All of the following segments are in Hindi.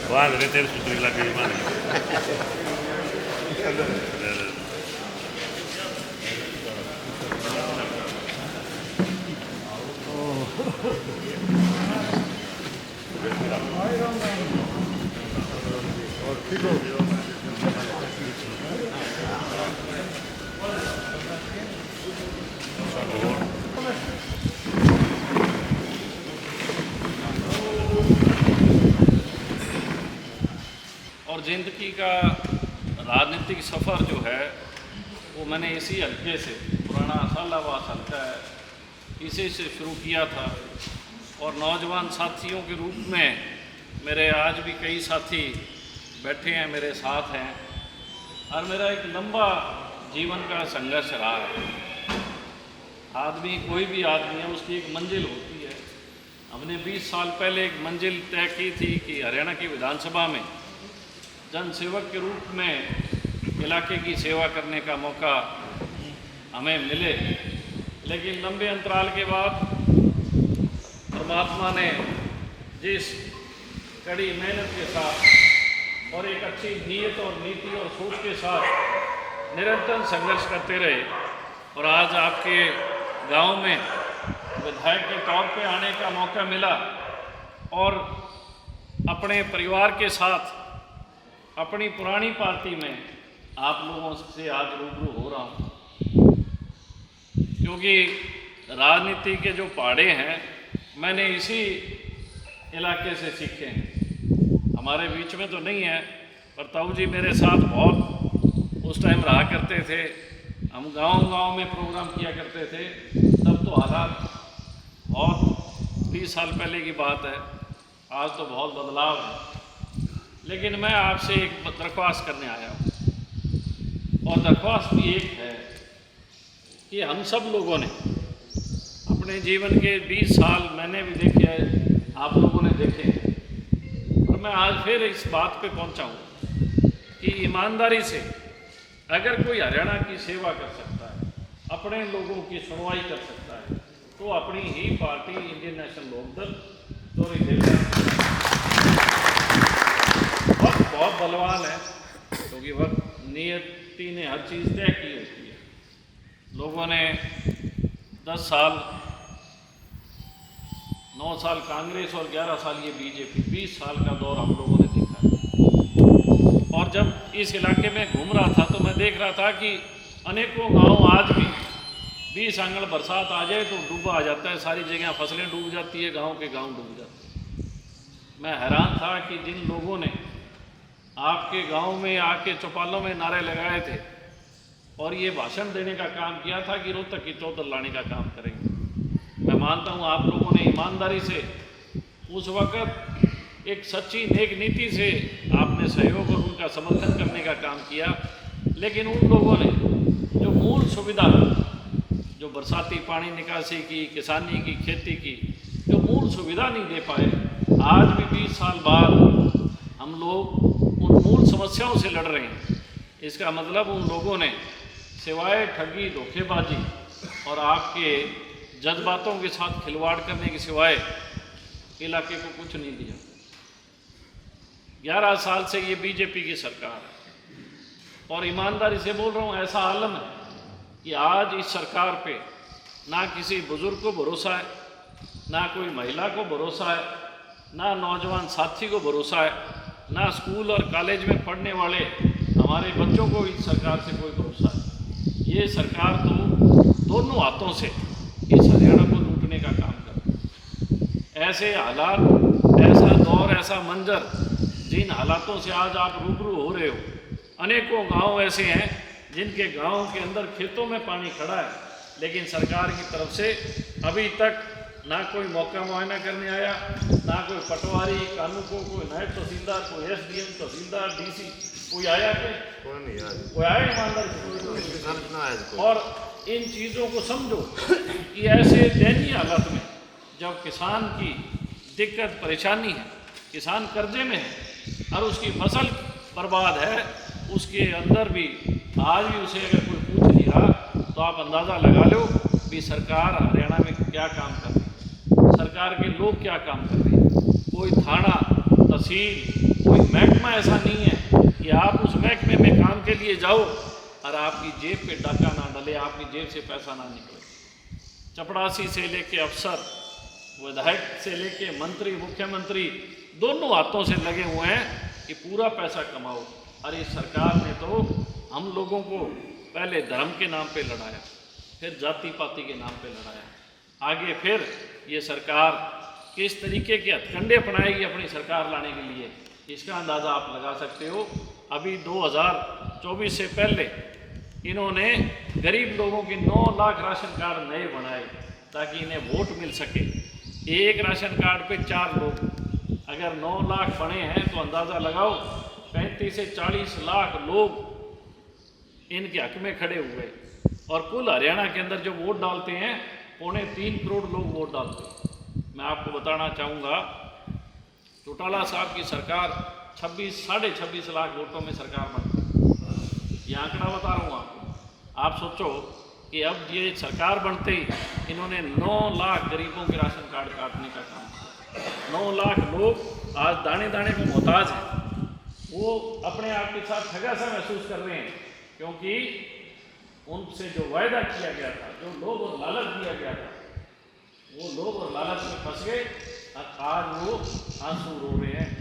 Guarda, le terze tutte le lacrime. और ज़िंदगी का राजनीतिक सफ़र जो है वो मैंने इसी हल्के से, पुराना सालावास हल्का है, इसी से शुरू किया था। और नौजवान साथियों के रूप में मेरे आज भी कई साथी बैठे हैं, मेरे साथ हैं, और मेरा एक लंबा जीवन का संघर्ष रहा है। आदमी, कोई भी आदमी है, उसकी एक मंजिल होती है। हमने 20 साल पहले एक मंजिल तय की थी कि हरियाणा की विधानसभा में जन सेवक के रूप में इलाके की सेवा करने का मौका हमें मिले। लेकिन लंबे अंतराल के बाद परमात्मा ने जिस कड़ी मेहनत के साथ और एक अच्छी नीयत और नीति और सोच के साथ निरंतर संघर्ष करते रहे, और आज आपके गांव में विधायक के तौर पे आने का मौका मिला और अपने परिवार के साथ अपनी पुरानी पार्टी में आप लोगों से आज रूबरू हो रहा हूँ। क्योंकि राजनीति के जो पाड़े हैं मैंने इसी इलाके से सीखे हैं। हमारे बीच में तो नहीं है, पर ताऊ जी मेरे साथ बहुत उस टाइम रहा करते थे। हम गांव-गांव में प्रोग्राम किया करते थे। तब तो हालात बहुत 20 साल पहले की बात है, आज तो बहुत बदलाव है। लेकिन मैं आपसे एक दरख्वास्त करने आया हूँ, और दरख्वास्त भी एक है कि हम सब लोगों ने अपने जीवन के 20 साल मैंने भी देखे हैं, आप लोगों ने देखे हैं, और मैं आज फिर इस बात पे पहुँचा हूँ कि ईमानदारी से अगर कोई हरियाणा की सेवा कर सकता है, अपने लोगों की सुनवाई कर सकता है, तो अपनी ही पार्टी इंडियन नेशनल लोकदल थोड़ी देर बहुत बलवान है, क्योंकि वक्त नियति ने हर चीज़ तय की होती है। लोगों ने 10 साल, 9 साल कांग्रेस और 11 साल ये बीजेपी, 20 साल का दौर हम लोगों ने देखा है। और जब इस इलाके में घूम रहा था तो मैं देख रहा था कि अनेकों गांव आज भी 20 आंगन बरसात आ जाए तो डूबा आ जाता है, सारी जगह फसलें डूब जाती है, गाँव के गाँव डूब जाते हैं। मैं हैरान था कि जिन लोगों ने आपके गांव में आके चौपालों में नारे लगाए थे और ये भाषण देने का काम किया था कि रोहतक की चौधर लाने का काम करेंगे। मैं मानता हूँ आप लोगों ने ईमानदारी से उस वक़्त एक सच्ची नेक नीति से आपने सहयोग और उनका समर्थन करने का काम किया। लेकिन उन लोगों ने जो मूल सुविधा, जो बरसाती पानी निकासी की, किसानी की, खेती की जो मूल सुविधा नहीं दे पाए, आज भी 20 साल बाद हम लोग उन मूल समस्याओं से लड़ रहे हैं। इसका मतलब उन लोगों ने सिवाय ठगी, धोखेबाजी और आपके जज्बातों के साथ खिलवाड़ करने के सिवाय इलाके को कुछ नहीं दिया। 11 साल से ये बीजेपी की सरकार है, और ईमानदारी से बोल रहा हूँ, ऐसा आलम है कि आज इस सरकार पे ना किसी बुजुर्ग को भरोसा है, ना कोई महिला को भरोसा है, ना नौजवान साथी को भरोसा है, ना स्कूल और कॉलेज में पढ़ने वाले हमारे बच्चों को इस सरकार से कोई भरोसा है। ये सरकार तो दोनों हाथों से इस हरियाणा को लूटने का काम कर रही है। ऐसे हालात, ऐसा दौर, ऐसा मंजर, जिन हालातों से आज आप रूबरू हो रहे हो, अनेकों गांव ऐसे हैं जिनके गांव के अंदर खेतों में पानी खड़ा है, लेकिन सरकार की तरफ से अभी तक ना कोई मौका मुआयना करने आया, ना कोई पटवारी, कानूको, कोई नायब तहसीलदार, कोई एसडीएम, तहसीलदार, डीसी, कोई आया क्या? कोई आया ईमानदारी? और इन चीज़ों को समझो कि ऐसे दयनीय हालत में जब किसान की दिक्कत परेशानी है, किसान कर्जे में है और उसकी फसल बर्बाद है, उसके अंदर भी आज भी उसे अगर कोई पूछ नहीं रहा तो आप अंदाज़ा लगा लो कि सरकार हरियाणा में क्या काम कर रही है, सरकार के लोग क्या काम कर रहे हैं। कोई थाना, तहसील, कोई महकमा ऐसा नहीं है कि आप उस महकमे में काम के लिए जाओ और आपकी जेब पे डाका ना डले, आपकी जेब से पैसा ना निकले। चपरासी से लेके अफसर, विधायक से लेके मंत्री, मुख्यमंत्री, दोनों हाथों से लगे हुए हैं कि पूरा पैसा कमाओ। और इस सरकार ने तो हम लोगों को पहले धर्म के नाम पे लड़ाया, फिर जाति पाति के नाम पे लड़ाया, आगे फिर ये सरकार किस तरीके के हथकंडे अपनाएगी अपनी सरकार लाने के लिए, इसका अंदाज़ा आप लगा सकते हो। अभी 2024 से पहले इन्होंने गरीब लोगों के 9 लाख राशन कार्ड नए बनाए ताकि इन्हें वोट मिल सके। एक राशन कार्ड पे 4 लोग, अगर 9 लाख बने हैं तो अंदाज़ा लगाओ 35 से 40 लाख लोग इनके हक में खड़े हुए। और कुल हरियाणा के अंदर जो वोट डालते हैं 3.25 करोड़ लोग वोट डालते हैं। मैं आपको बताना चाहूँगा, चौटाला साहब की सरकार 26-26.5 लाख वोटों में सरकार बनती है। ये आंकड़ा बता रहा हूँ आपको। आप सोचो कि अब ये सरकार बनते ही इन्होंने 9 लाख गरीबों के राशन कार्ड काटने का काम किया। 9 लाख लोग आज दाने दाने को मोहताज हैं। वो अपने आप के साथ ठगा सा महसूस कर रहे हैं, क्योंकि उनसे जो वायदा किया गया था, जो लोभ और लालच दिया गया था, वो लोभ और लालच में फंस गए और आज वो आंसू रो रहे हैं,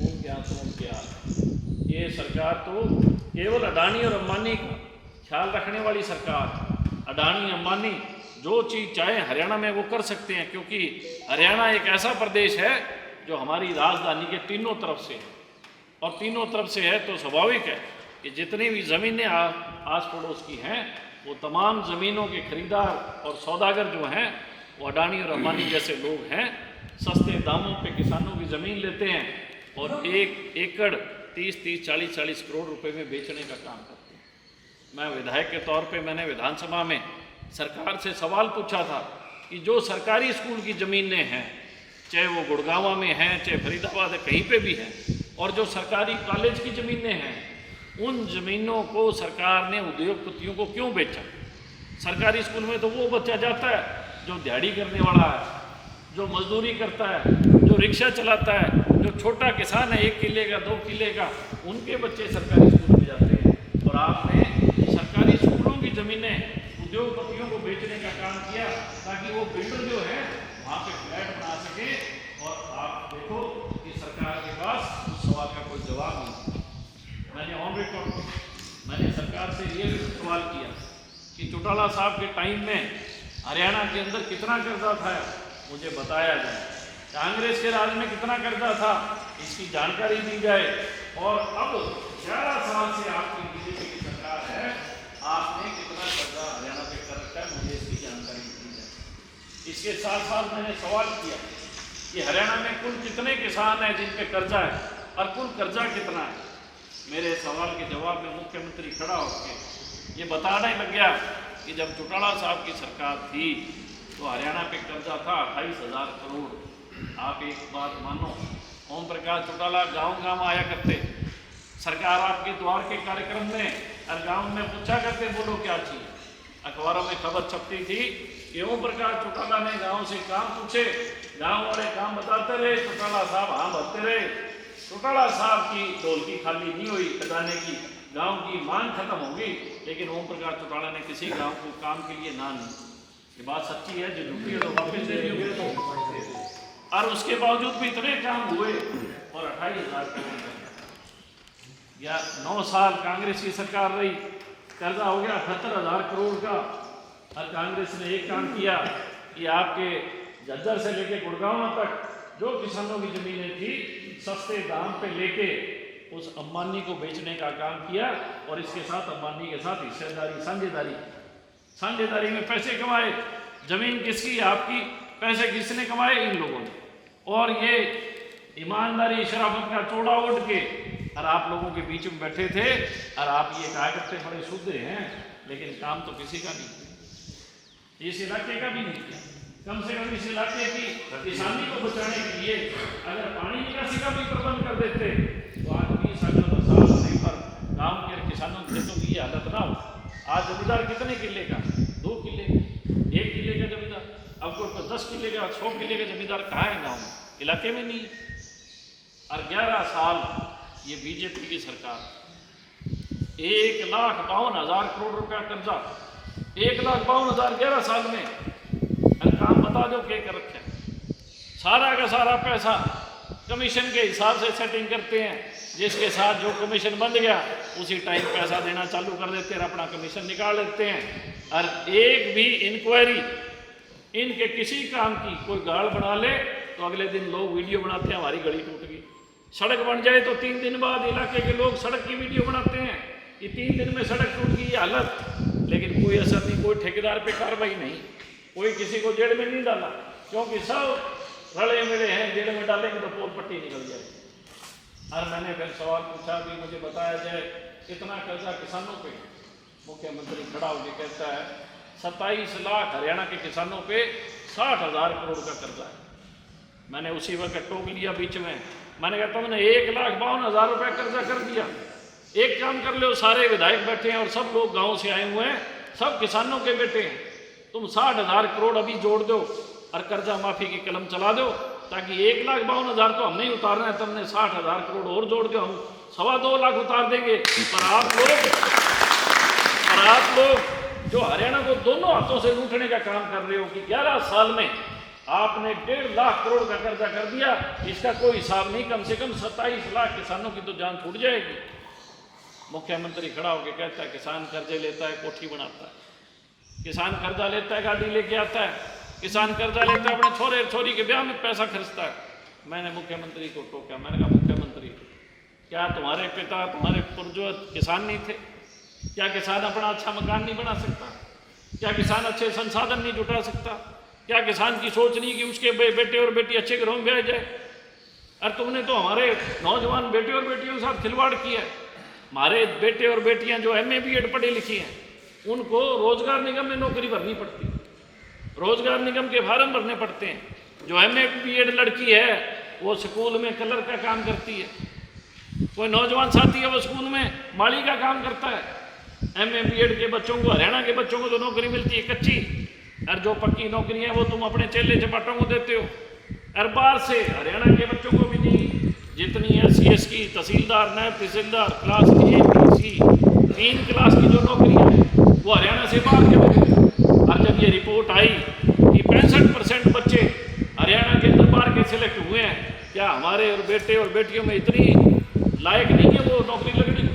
उनके आंसू उनके हाथ। ये सरकार तो केवल अडानी और अंबानी का ख्याल रखने वाली सरकार। अडानी अंबानी जो चीज़ चाहे हरियाणा में वो कर सकते हैं, क्योंकि हरियाणा एक ऐसा प्रदेश है जो हमारी राजधानी के तीनों तरफ से है। और तीनों तरफ से है तो स्वाभाविक है कि जितनी भी ज़मीनें आस पड़ोस की हैं, वो तमाम ज़मीनों के खरीदार और सौदागर जो हैं वो अडानी और अंबानी जैसे लोग हैं। सस्ते दामों पे किसानों की ज़मीन लेते हैं और 1 एकड़ 30-40 करोड़ रुपए में बेचने का काम करते हैं। मैं विधायक के तौर पे मैंने विधानसभा में सरकार से सवाल पूछा था कि जो सरकारी स्कूल की ज़मीनें हैं, चाहे वो गुड़गांव में हैं, चाहे फरीदाबाद है, कहीं पे भी हैं, और जो सरकारी कॉलेज की ज़मीनें हैं, उन ज़मीनों को सरकार ने उद्योगपतियों को क्यों बेचा? सरकारी स्कूल में तो वो बच्चा जाता है जो दिहाड़ी करने वाला है, जो मजदूरी करता है, जो रिक्शा चलाता है, जो छोटा किसान है 1 किले का 2 किले का, उनके बच्चे सरकारी स्कूल में जाते हैं। और आपने सरकारी स्कूलों की ज़मीनें उद्योगपतियों को बेचने का काम किया ताकि वो बिल्डर जो है वहाँ पे फ्लैट बना सके। और आप देखो कि सरकार के पास उस सवाल का कोई जवाब नहीं। मैंने ऑन रिकॉर्ड मैंने सरकार से ये भी सवाल किया कि चौटाला साहब के टाइम में हरियाणा के अंदर कितना कर्जा था, मुझे बताया जाए। कांग्रेस के राज में कितना कर्जा था, इसकी जानकारी दी जाए। और अब 11 साल से आपकी बीजेपी की सरकार है, आपने कितना कर्जा हरियाणा पे कर रखा है, मुझे इसकी जानकारी दी जाए। इसके साथ साथ मैंने सवाल किया कि हरियाणा में कुल कितने किसान हैं जिन पे कर्जा है और कुल कर्जा कितना है। मेरे सवाल के जवाब में मुख्यमंत्री खड़ा होकर ये बताने लग गया कि जब चौटाला साहब की सरकार थी तो हरियाणा पे कर्जा था 28,000 करोड़। आप एक बात मानो, ओम प्रकाश चौटाला गांव आया करते, सरकार आपके द्वार के कार्यक्रम में और गांव में पूछा करते बोलो क्या चाहिए। अखबारों में खबर छपती थी कि ओम प्रकाश चौटाला ने गाँव से काम पूछे, गाँव वाले काम बताते रहे, चौटाला साहब हाँ भरते रहे। चौटाला साहब की ढोलकी खाली नहीं हुई खजाने की, गांव की मांग खत्म होगी, लेकिन ओम प्रकाश चौटाला ने किसी गांव को काम के लिए ना नहीं। ये बात सच्ची है, जो झूठी है तो वापस दे दी। और उसके बावजूद भी इतने काम हुए और 28,000 करोड़ या 9 साल कांग्रेस की सरकार रही, कर्जा हो गया 78,000 करोड़ का। और कांग्रेस ने एक काम किया कि आपके झज्जर से लेके गुड़गांव तक जो किसानों की ज़मीनें थी सस्ते दाम पे लेके उस अंबानी को बेचने का काम किया। और इसके साथ अंबानी के साथ हिस्सेदारी साझेदारी में पैसे कमाए। ज़मीन किसकी? आपकी। पैसे किसने कमाए? इन लोगों ने। और ये ईमानदारी शराफत का चौड़ा ओढ़ के और आप लोगों के बीच में बैठे थे और आप ये कहा करते बड़े शुद्ध हैं, लेकिन काम तो किसी का नहीं किया, इस इलाके का भी नहीं किया। कम से कम इस इलाके की किसानी को बचाने के लिए अगर पानी निकासी का भी प्रबंध कर देते तो आज 20 साल होने पर गाँव के किसानों के खेतों की ये हालत ना हो। आज जमींदार कितने किले का? 2 किले, 1 किले का जमींदार। अब कोई 10 किले का 100 किले का जमींदार कहाँ है? गाँव में, इलाके में नहीं। और 11 साल ये बीजेपी की सरकार, 1,52,000 करोड़ रुपया कर्जा, 1,52,000 11 साल में। और काम बता दो क्या कर रखे, सारा का सारा पैसा कमीशन के हिसाब से सेटिंग करते हैं, जिसके साथ जो कमीशन बंध गया उसी टाइम पैसा देना चालू कर देते हैं, अपना कमीशन निकाल लेते हैं। और एक भी इंक्वायरी इनके किसी काम की कोई गाड़ बना ले तो अगले दिन लोग वीडियो बनाते हैं हमारी गली टूट गई। सड़क बन जाए तो 3 दिन बाद इलाके के लोग सड़क की वीडियो बनाते हैं कि 3 दिन में सड़क टूट गई हालत, लेकिन कोई असर नहीं, कोई ठेकेदार पे कार्रवाई नहीं, कोई किसी को जेल में नहीं डाला, क्योंकि सब रले मिले हैं, जेल में डालेंगे तो पोल पट्टी निकल जाएगी। और मैंने फिर सवाल पूछा कि मुझे बताया जाए कितना कर्जा किसानों पे। मुख्यमंत्री खड़ा होकर कहता है 27 लाख हरियाणा के किसानों पे 60,000 करोड़ का कर्जा है। मैंने उसी वक्त टोक लिया बीच में, मैंने कहा तुमने 1,52,000 रुपये कर्जा कर दिया। एक काम कर लो, सारे विधायक बैठे हैं और सब लोग गांव से आए हुए हैं, सब किसानों के बेटे हैं, तुम 60,000 करोड़ अभी जोड़ दो और कर्जा माफी की कलम चला दो, ताकि 1,52,000 तो हम नहीं उतारना है, तुमने 60,000 करोड़ और जोड़ दो, हम 2.25 लाख उतार देंगे। पर आप लोग जो हरियाणा को दोनों हाथों से लूटने का काम कर रहे हो कि 11 साल में आपने 1.5 लाख करोड़ का कर्जा कर दिया, इसका कोई हिसाब नहीं, कम से कम 27 लाख किसानों की तो जान छूट जाएगी। मुख्यमंत्री खड़ा होकर कहता है किसान कर्जे लेता है कोठी बनाता है, किसान कर्जा लेता है गाड़ी लेके आता है, किसान कर्जा लेता है अपने छोरे छोरी के ब्याह में पैसा खर्चता है। मैंने मुख्यमंत्री को टोका, मैंने कहा मुख्यमंत्री क्या तुम्हारे पिता तुम्हारे पूर्वज किसान नहीं थे? क्या किसान अपना अच्छा मकान नहीं बना सकता? क्या किसान अच्छे संसाधन नहीं जुटा सकता? क्या किसान की सोच नहीं कि उसके बेटे और बेटी अच्छे घरों में ब्याह जाए? और तुमने तो हमारे नौजवान बेटे और बेटियों के साथ खिलवाड़ किया है। हमारे बेटे और बेटियां जो MA BEd पढ़े लिखी हैं उनको रोजगार निगम में नौकरी भरनी पड़ती, रोजगार निगम के फार्म भरने पड़ते हैं। जो MA BEd लड़की है वो स्कूल में कलर का काम करती है, कोई नौजवान साथी है वो स्कूल में माली का काम करता है। MA BEd के बच्चों को, हरियाणा के बच्चों को तो नौकरी मिलती है कच्ची, और जो पक्की नौकरी है वो तुम अपने चेले चपाटों को देते हो। और बाहर से हरियाणा के बच्चों को भी नहीं, जितनी SCS की तहसीलदार, नायब तहसीलदार, class A B C 3 class की जो नौकरी है वो हरियाणा से बाहर के लोग। और जब ये रिपोर्ट आई कि 65% बच्चे हरियाणा के अंदर बाहर के सिलेक्ट हुए हैं, क्या हमारे और बेटे और बेटियों में इतनी लायक नहीं है वो नौकरी लगनी?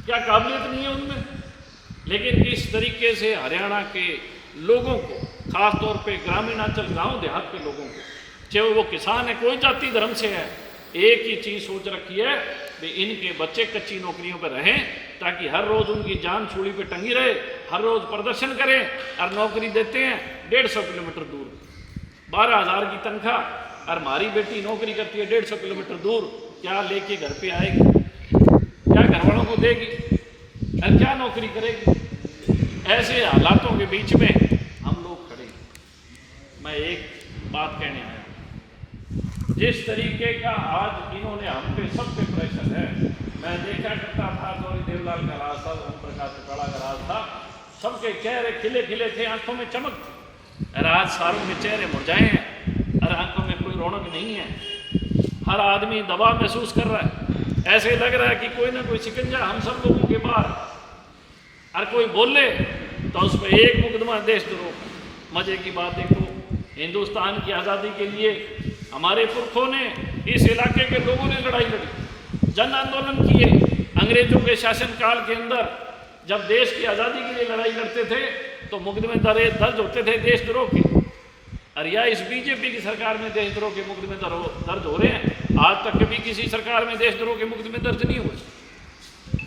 क्या काबिलियत नहीं है उनमें? लेकिन किस तरीके से हरियाणा के लोगों को, खास तौर पे ग्रामीण अंचल गांव देहात के लोगों को, चाहे वो किसान है कोई जाति धर्म से है, एक ही चीज़ सोच रखी है कि इनके बच्चे कच्ची नौकरियों पर रहें, ताकि हर रोज़ उनकी जान छुरी पे टंगी रहे, हर रोज़ प्रदर्शन करें। और नौकरी देते हैं 150 किलोमीटर दूर, 12,000 की तनख्वाह, और हमारी बेटी नौकरी करती है 150 किलोमीटर दूर, क्या लेके घर पे आएगी? क्या घर वालों को देगी? और क्या नौकरी करेगी? ऐसे हालातों के बीच में हम लोग खड़े। मैं एक बात कहने आया, जिस तरीके का आज इन्होंने हम पे सब पे प्रेशर है, मैं देखा करता था गौरी देवलाल का राज था, ओम प्रकाश चौटाला का राज था, सबके चेहरे खिले खिले थे, आंखों में चमक थी। और आज सारों के चेहरे मुरझाए हैं और आंखों में कोई रौनक नहीं है। हर आदमी दबाव महसूस कर रहा है, ऐसे लग रहा है कि कोई ना कोई शिकंजा हम सब लोगों के बाहर, और कोई बोले तो उस पर एक मुकदमा देशद्रोह। मजे की बात देखो, हिंदुस्तान की आज़ादी के लिए हमारे पुरखों ने, इस इलाके के लोगों ने लड़ाई लड़ी, जन आंदोलन किए। अंग्रेजों के शासनकाल के अंदर जब देश की आज़ादी के लिए लड़ाई लड़ते थे तो मुकदमे दर्ज होते थे देशद्रोह के। और या इस बीजेपी की सरकार में देशद्रोह के मुकदमे दर्ज हो रहे हैं। आज तक कभी किसी सरकार में देशद्रोह के मुकदमे दर्ज नहीं हुए।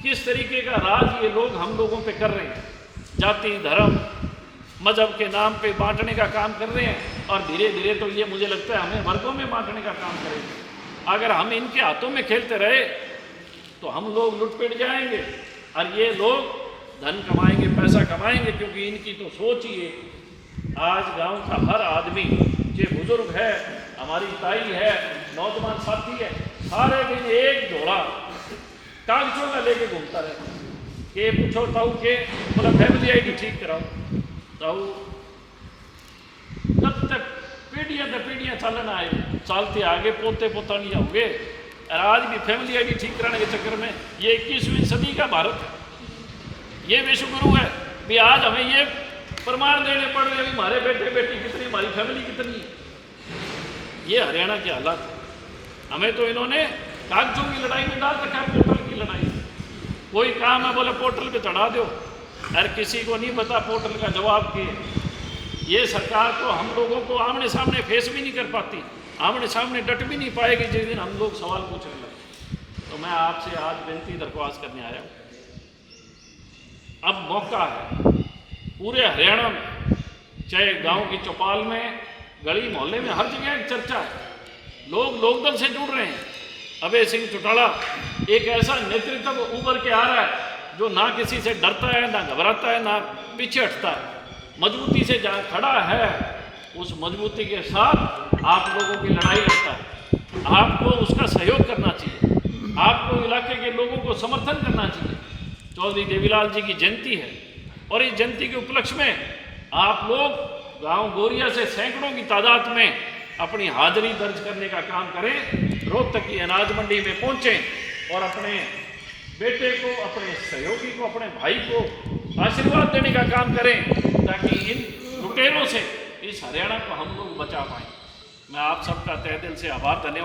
किस तरीके का राज ये लोग हम लोगों पे कर रहे हैं, जाति धर्म मजहब के नाम पे बांटने का काम कर रहे हैं। और धीरे धीरे तो ये मुझे लगता है हमें वर्गों में बांटने का काम करेंगे। अगर हम इनके हाथों में खेलते रहे तो हम लोग लुटपिट जाएंगे और ये लोग धन कमाएंगे, पैसा कमाएंगे, क्योंकि इनकी तो सोच ही है। आज गांव का हर आदमी, जो बुजुर्ग है, हमारी ताई है, नौजवान साथी है, सारे दिन एक झोला कागजों का लेके घूमता रहे कि पूछो ताऊ के बोला फैमिली ID ठीक कराओ, ताऊ तब तक पीढ़ियां चलन आए, चलते आगे पोते पोता नहीं होंगे। और आज भी फैमिली आईडी ठीक कराने के चक्कर में ये 21वीं सदी का भारत है, ये विश्वगुरु है। भी आज हमें ये प्रमाण देने पड़ रहे हैं हमारे बेटे बेटी कितनी, हमारी फैमिली कितनी। ये हरियाणा के हालात है। हमें तो इन्होंने कागजों की लड़ाई में डाल रखा है, पोर्टल की लड़ाई। कोई काम है बोले पोर्टल पे चढ़ा दो, और किसी को नहीं पता पोर्टल का जवाब के। ये सरकार तो हम लोगों को आमने सामने फेस भी नहीं कर पाती, आमने सामने डट भी नहीं पाएगी जिस दिन हम लोग सवाल पूछने लगे। तो मैं आपसे आज विनती दरख्वास्त करने आया हूँ, अब मौका है पूरे हरियाणा में, चाहे गांव की चौपाल में, गली मोहल्ले में, हर जगह एक चर्चा है। लोग लोकदल से जुड़ रहे हैं। अभय सिंह चौटाला एक ऐसा नेतृत्व उभर के आ रहा है जो ना किसी से डरता है, ना घबराता है, ना पीछे हटता है, मजबूती से जहाँ खड़ा है उस मजबूती के साथ आप लोगों की लड़ाई लड़ता है। आपको उसका सहयोग करना चाहिए, आपको इलाके के लोगों को समर्थन करना चाहिए। चौधरी देवीलाल जी की जयंती है और इस जयंती के उपलक्ष्य में आप लोग गांव गोरिया से सैकड़ों की तादाद में अपनी हाजिरी दर्ज करने का काम करें। रोहतक की अनाज मंडी में पहुंचें और अपने बेटे को, अपने सहयोगी को, अपने भाई को आशीर्वाद देने का काम करें, ताकि इन लुटेरों से इस हरियाणा को हम लोग बचा पाएं। मैं आप सबका तहे दिल से आभार, धन्यवाद।